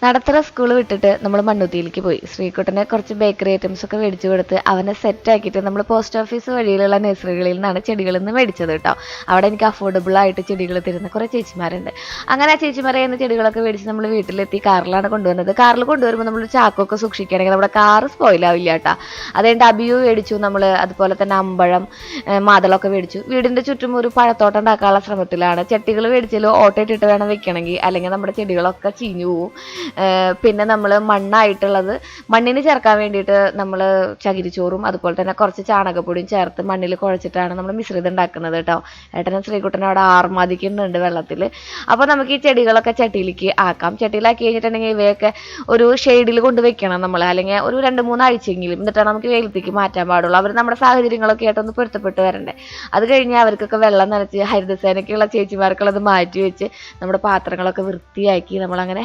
Nadathara school വിട്ടിട്ട് നമ്മൾ മണ്ണുത്തിയിലേക്ക് പോയി. ശ്രീകുട്ടനെ കുറച്ച് ബേക്കറി ഐറ്റംസ് ഒക്കെ മേടിച്ചു കൊടുത്ത് അവനെ സെറ്റാക്കിയിട്ട് നമ്മൾ പോസ്റ്റ് ഓഫീസ് വഴിയിലുള്ള നഴ്സറികളിൽ നിന്നാണ് ചെടികളിൽ നിന്ന് മേടിച്ചത് കേട്ടോ. അവിടെ എനിക്ക് അഫോർഡബിൾ ആയിട്ട് ചെടികൾ തരുന്ന കുറേ ചേച്ചിമാരുണ്ട്. അങ്ങനെ ആ ചേച്ചിമാരെ നിന്ന് ചെടികളൊക്കെ മേടിച്ച് നമ്മൾ വീട്ടിലെത്തി കാറിലാണ് കൊണ്ടുവന്നത്. കാറിൽ കൊണ്ടുവരുമ്പോൾ നമ്മൾ ചാക്കൊക്കെ സൂക്ഷിക്കുകയാണെങ്കിൽ നമ്മുടെ കാറ് സ്പോയിലാവില്ല കേട്ടോ. അതുകൊണ്ട് അബിയു മേടിച്ചു നമ്മൾ, അതുപോലെ തന്നെ അമ്പഴം, മാതളമൊക്കെ മേടിച്ചു. വീടിൻ്റെ ചുറ്റും ഒരു പഴത്തോട്ടം ഉണ്ടാക്കാനുള്ള ശ്രമത്തിലാണ്. ചട്ടികൾ മേടിച്ചാലും ഓട്ടോ ഇട്ടിട്ട് വേണം വെക്കണമെങ്കിൽ, അല്ലെങ്കിൽ നമ്മുടെ ചെടികളൊക്കെ ചീഞ്ഞു പോവും. പിന്നെ നമ്മൾ മണ്ണായിട്ടുള്ളത് മണ്ണിന് ചേർക്കാൻ വേണ്ടിയിട്ട് നമ്മൾ ചകിരിച്ചോറും അതുപോലെ തന്നെ കുറച്ച് ചാണകപ്പൊടിയും ചേർത്ത് മണ്ണിൽ കുഴച്ചിട്ടാണ് നമ്മൾ മിശ്രിതം ഉണ്ടാക്കുന്നത് കേട്ടോ. ഏട്ടനും ശ്രീകുട്ടനും അവിടെ ആർമാദിക്കുന്നുണ്ട് വെള്ളത്തിൽ. അപ്പോൾ നമുക്ക് ഈ ചെടികളൊക്കെ ചട്ടിയിലേക്ക് ആക്കാം. ചട്ടിയിലാക്കി കഴിഞ്ഞിട്ടുണ്ടെങ്കിൽ ഇവയൊക്കെ ഒരു ഷെയ്ഡിൽ കൊണ്ട് വെക്കണം നമ്മൾ, അല്ലെങ്കിൽ ഒരു 2-3 ആഴ്ചയെങ്കിലും, എന്നിട്ടാണ് നമുക്ക് വെയിലത്തേക്ക് മാറ്റാൻ പാടുള്ളൂ. അവർ നമ്മുടെ സാഹചര്യങ്ങളൊക്കെ ആയിട്ടൊന്ന് പൊരുത്തപ്പെട്ട് വരണ്ടേ. അത് കഴിഞ്ഞ് അവർക്കൊക്കെ വെള്ളം നനച്ച് ഹരിതസേനയ്ക്കുള്ള ചേച്ചിമാർക്കുള്ളത് മാറ്റി വെച്ച് നമ്മുടെ പാത്രങ്ങളൊക്കെ വൃത്തിയാക്കി നമ്മളങ്ങനെ